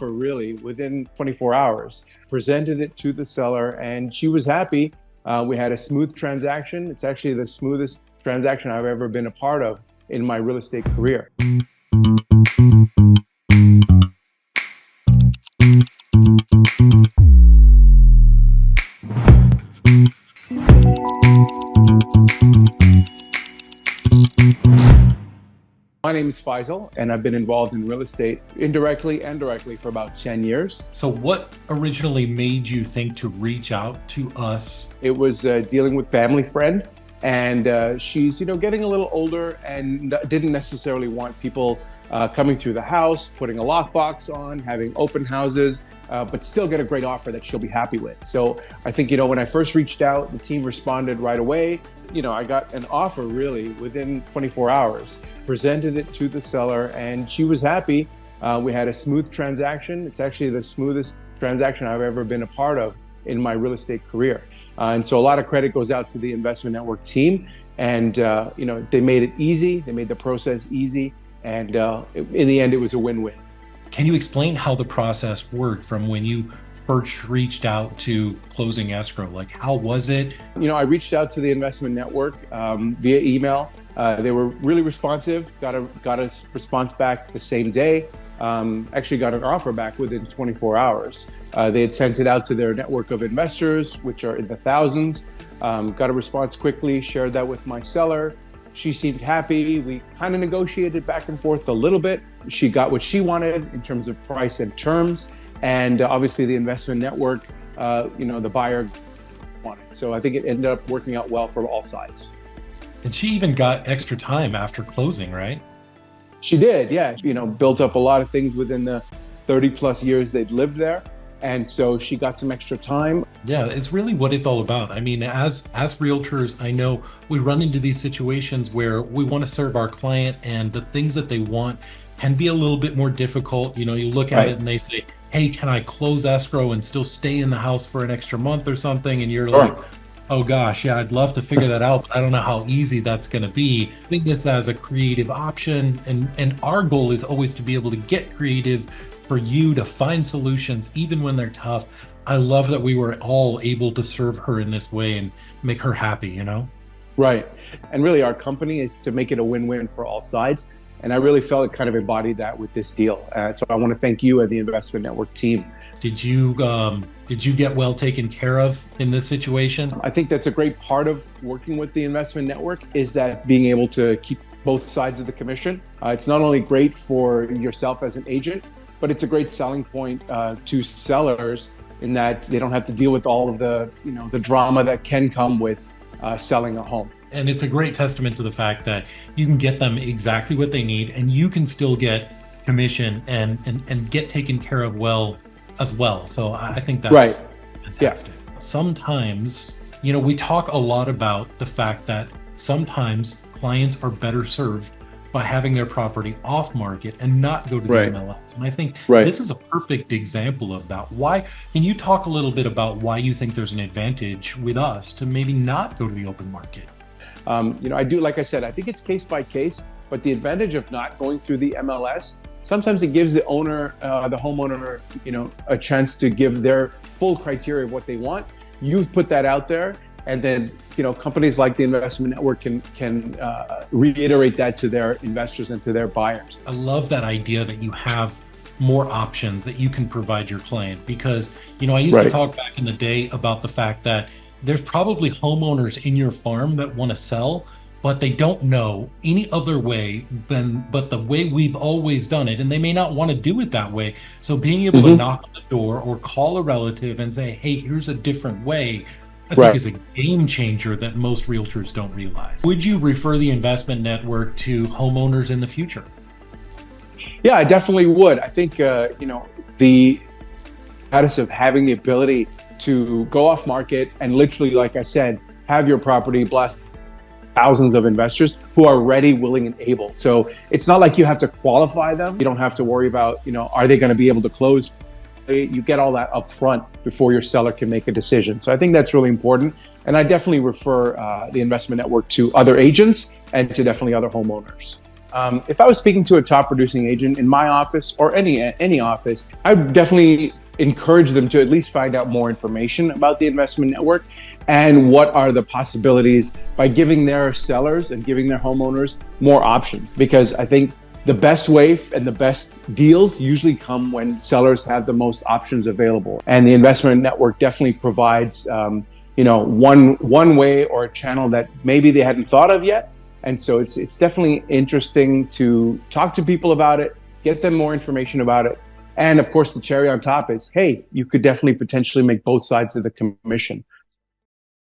offer really within 24 hours, presented it to the seller, and she was happy. We had a smooth transaction. It's actually the smoothest transaction I've ever been a part of in my real estate career. My name is Feizel, and I've been involved in real estate indirectly and directly for about 10 years. So what originally made you think to reach out to us? It was dealing with family friend, and she's getting a little older and didn't necessarily want people coming through the house, putting a lockbox on, having open houses, but still get a great offer that she'll be happy with. So I think, when I first reached out, the team responded right away. I got an offer really within 24 hours, presented it to the seller, and she was happy. We had a smooth transaction. It's actually the smoothest transaction I've ever been a part of in my real estate career. And so a lot of credit goes out to the Investment Network team. And, they made it easy. They made the process easy. And in the end, it was a win-win. Can you explain how the process worked from when you first reached out to closing escrow? Like, how was it? I reached out to the Investment Network via email. They were really responsive, got a response back the same day. Actually got an offer back within 24 hours. They had sent it out to their network of investors, which are in the thousands. Got a response quickly, shared that with my seller. She seemed happy. We kind of negotiated back and forth a little bit. She got what she wanted in terms of price and terms. And obviously the Investment Network, the buyer wanted. So I think it ended up working out well for all sides. And she even got extra time after closing, right? She did, yeah. Built up a lot of things within the 30 plus years they'd lived there. And so she got some extra time. Yeah, it's really what it's all about. I mean, as realtors, I know we run into these situations where we want to serve our client and the things that they want can be a little bit more difficult. You look at it and they say, hey, can I close escrow and still stay in the house for an extra month or something? And you're like, oh gosh, yeah, I'd love to figure that out, but I don't know how easy that's going to be. I think this as a creative option, and our goal is always to be able to get creative for you to find solutions, even when they're tough. I love that we were all able to serve her in this way and make her happy, Right. And really our company is to make it a win-win for all sides. And I really felt it kind of embodied that with this deal. So I want to thank you and the Investment Network team. Did you get well taken care of in this situation? I think that's a great part of working with the Investment Network, is that being able to keep both sides of the commission. It's not only great for yourself as an agent, but it's a great selling point to sellers in that they don't have to deal with all of the drama that can come with selling a home. And it's a great testament to the fact that you can get them exactly what they need, and you can still get commission and get taken care of well as well. So I think that's right. Fantastic. Yeah. Sometimes, we talk a lot about the fact that sometimes clients are better served by having their property off market and not go to the MLS. And I think this is a perfect example of that. Why? Can you talk a little bit about why you think there's an advantage with us to maybe not go to the open market? I do, like I said, I think it's case by case, but the advantage of not going through the MLS, sometimes it gives the owner, the homeowner, a chance to give their full criteria of what they want. You put that out there, and then, companies like the Investment Network can reiterate that to their investors and to their buyers. I love that idea that you have more options that you can provide your client, because, I used to talk back in the day about the fact that there's probably homeowners in your farm that want to sell, but they don't know any other way but the way we've always done it. And they may not want to do it that way. So being able to knock on the door or call a relative and say, hey, here's a different way, I think is a game changer that most realtors don't realize. Would you refer the Investment Network to homeowners in the future? Yeah, I definitely would. I think, the status of having the ability to go off market and literally, like I said, have your property blast thousands of investors who are ready, willing, and able. So it's not like you have to qualify them. You don't have to worry about, are they going to be able to close? You get all that up front before your seller can make a decision. So I think that's really important. And I definitely refer the Investment Network to other agents and to definitely other homeowners. If I was speaking to a top producing agent in my office or any office, I would definitely encourage them to at least find out more information about the investment network and what are the possibilities by giving their sellers and giving their homeowners more options. Because I think the best way and the best deals usually come when sellers have the most options available. And the investment network definitely provides, one way or a channel that maybe they hadn't thought of yet. And so it's definitely interesting to talk to people about it, get them more information about it. And of course, the cherry on top is, hey, you could definitely potentially make both sides of the commission.